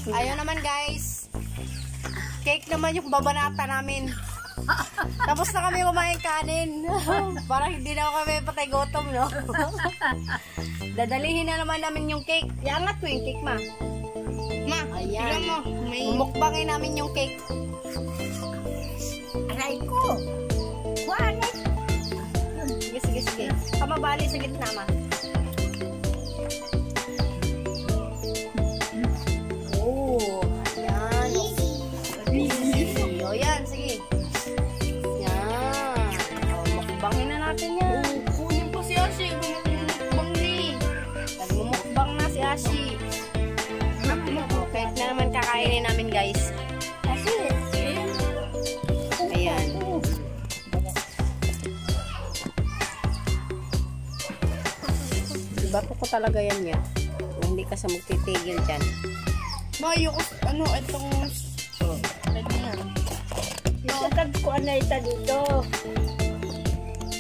Ayun naman guys. Cake naman yung babanata namin. Tapos na kami kumain kanin. Parang hindi na kami patay gutom, no? Dadalihin na naman namin yung cake. Iangat mo yung cake, ma. Ma, ayan. Mumukbangin namin yung cake. Aray ko. Kuhanin. Sige. Kamabali sa gitna, ma. Oh, ayan. O, yan, sige. Yan. O, mukbangin na natin yan. Kunin po si Ashi. Mumukbang ni. Nagmumukbang na si Ashi. Kahit na naman kakainin namin, guys. Ayan. Diba ko talaga yan yan? Hindi ka sa magtitigil dyan. Mayo ko, itong... Nakatag ko na ito dito.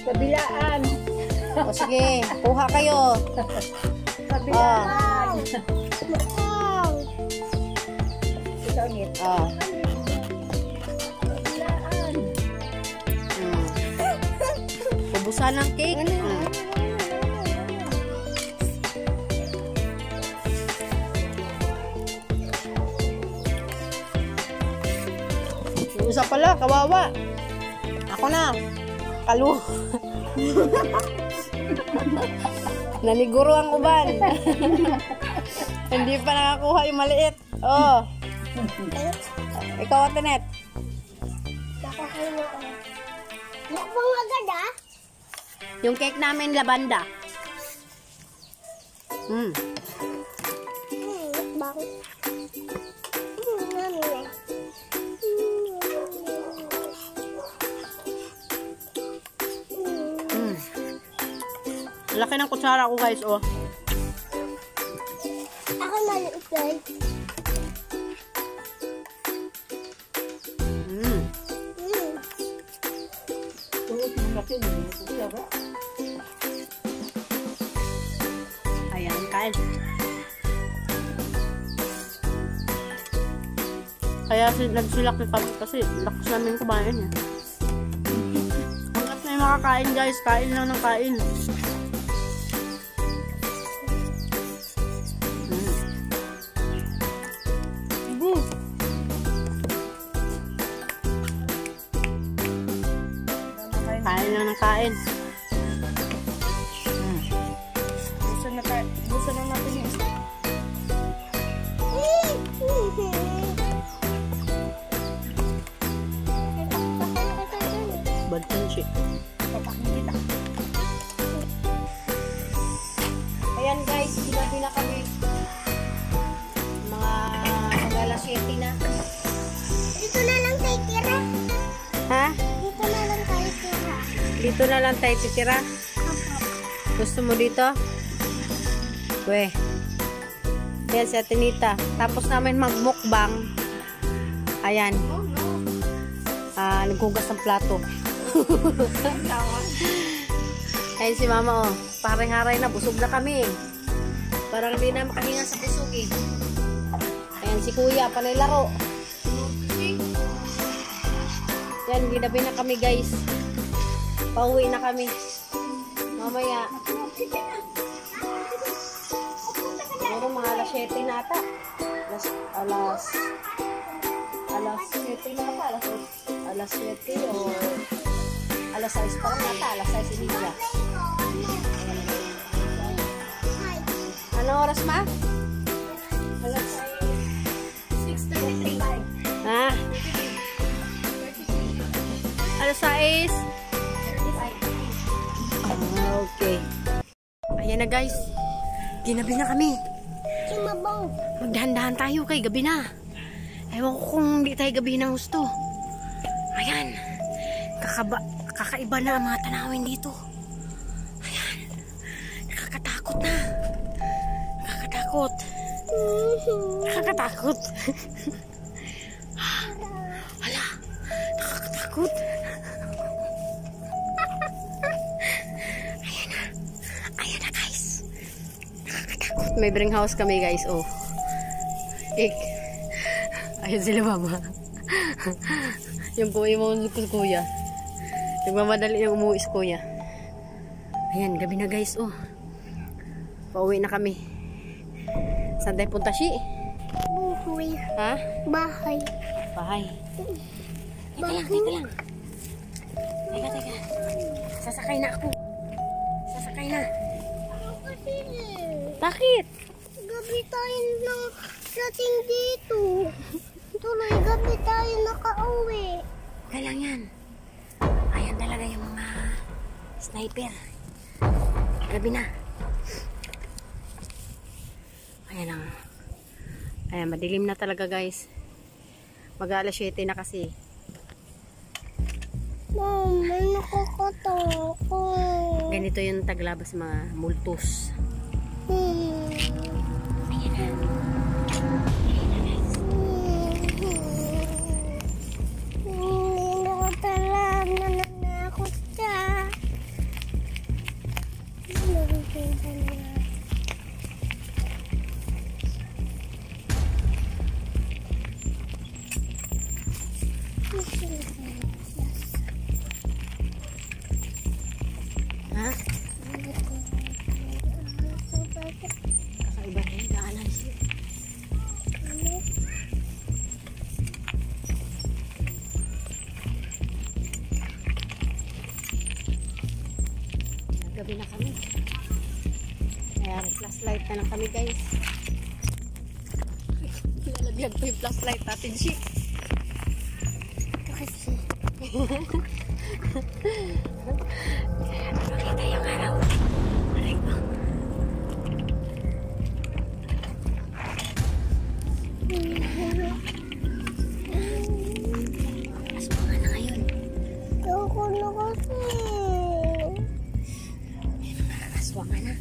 Kabilaan. O sige, kuha kayo. Kabilaan. Ito ngit. Kabilaan. Ubusan ng cake. Isa pala, kawawa. Ako na. Kalu. Naniguro ang uban. Hindi pa nakakuha yung maliit. Oh. Ikaw, Atenet. Nakapang agad Yung cake namin, labanda. Bakit? Laki ng kutsara ko, guys, oh. Ako maliit guys. Ayan, kain. Kaya nagsulak ni Papa kasi lakas namin kumain eh. Hanggat may makakain, guys, kain lang ng kain. Kain lang ng kain. Gusto na natin yung isa. Bantin siya. Ayan guys, ginabi na kami. Mga alas 7 na. Dito na lang tayo tira. Ha? Dito na lang tayo tira. Dito na lang tayo titira. Gusto mo dito? Weh. Ayan si Atenita. Tapos namin magmukbang. Ayan. Naghugas ng plato. Ayan si Mama, oh. Parang haray na. Busog na kami. Parang hindi na makahinga sa busog eh. Ayan si Kuya. Panay laro. Yan, ginabi na kami guys. Pauwi na kami. Mamaya. Siguro mga alas 7 na ata. Alas 7 na ata. Alas 7 o alas 6 pa lang ata. Alas 6 niya. Anong oras, ma? Alas 6:33. Ha? Alas 6. Okay. Ayan na guys. Ginabi na kami. Sumabong. Magdahan-dahan tayo kay gabi na. Ewan ko kung hindi tayo gabi ng gusto. Ayan. Kakaiba na ang mga tanawin dito. Ayan. Nakakatakot na. Nakakatakot. Nakakatakot. Hala. Nakakatakot. Ayan na guys. Nakakatakot. May bring house kami guys. Oh. Cake. Ayun sila mama. Yung kuya mo kuya. Nagmamadali yung umuwi si kuya. Ayan, gabi na guys, oh. Pauwi na kami. Saan tayo punta, Shi? Buhay. Ha? Bahay. Bahay. Teka lang, teka lang. Teka. Sasakay na ako. Sasakay na. Kasi, Bakit? gabi tayo na dating dito. Tuloy, gabi tayo nakauwi. Okay lang yan. Ayan talaga yung mga sniper. Gabi na. Ayan lang. Ayan, madilim na talaga guys. Mag-alas 7 na kasi. Mom, may nakakatakot. Ganito yung taglabas mga multos. Ayan na. Nakatalam na nanakot ka. Ha? Kakaiba na yung daanan siya. Gabi na kami. Ayan, flashlight na lang kami guys. Lalaglag pa yung flashlight natin siya. Kasi, Makita yung araw. Aray ko. Aswangan na ngayon. ako na kasi. Aswangan na.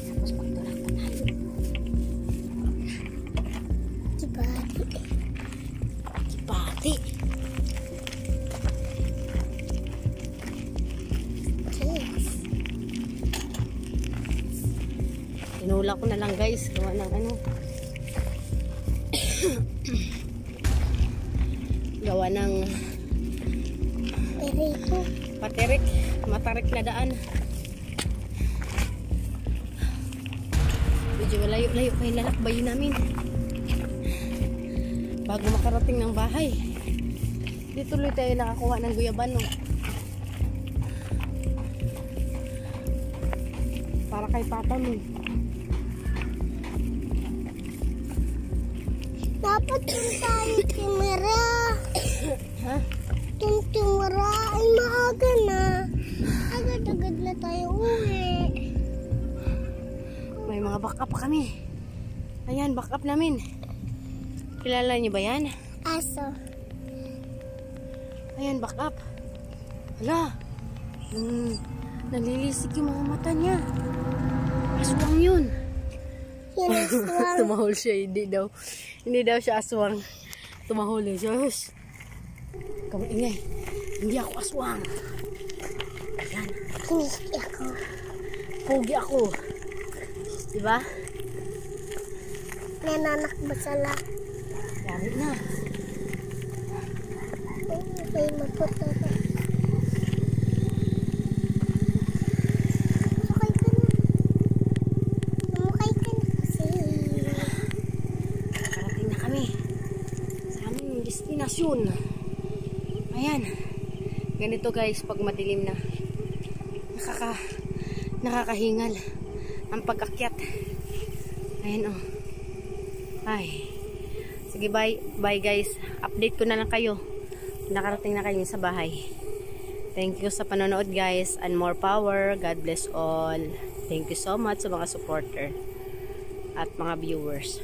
Tapos pagtulak pa tayo. Kibati. Kibati. Tinula ko na lang guys. Gawa ng ano. Gawa ng Perito. patirik. Matarik na daan. Medyo malayo-layo pa yung lalakbayin namin. Bago makarating ng bahay. Di tuloy tayo nakakuha ng guyabano. Para kay papa mo. Dapat yung tayo timera. Ha? Yung timera ay maaga na. Agad-agad na tayo uwi. May mga backup pa kami. Ayan, backup namin. Kilala niyo ba yan? Aso. Ayan, backup. Hala. Nalilisik yung mga mata niya. Aswang yun. Yan ang swang. Tumahol siya. Hindi daw siya aswang. Tumahol eh. Diyos. Kamu ingay. Hindi ako aswang. Ayan. Hindi ako. Pogi ako. Diba? Nananak ba sala? Yari na. Ay, maputo na. Sumakay ka na. Sumakay ka na kasi. Nakarating na kami sa aming destinasyon. Ayan. Ganito guys pag madilim na. Nakakahingal ang pag-akyat. Ayan oh. Ay. Sige bye guys. Update ko na lang kayo. Nakarating na kayo sa bahay. Thank you sa panonood guys. And more power. God bless all. Thank you so much sa mga supporter at mga viewers.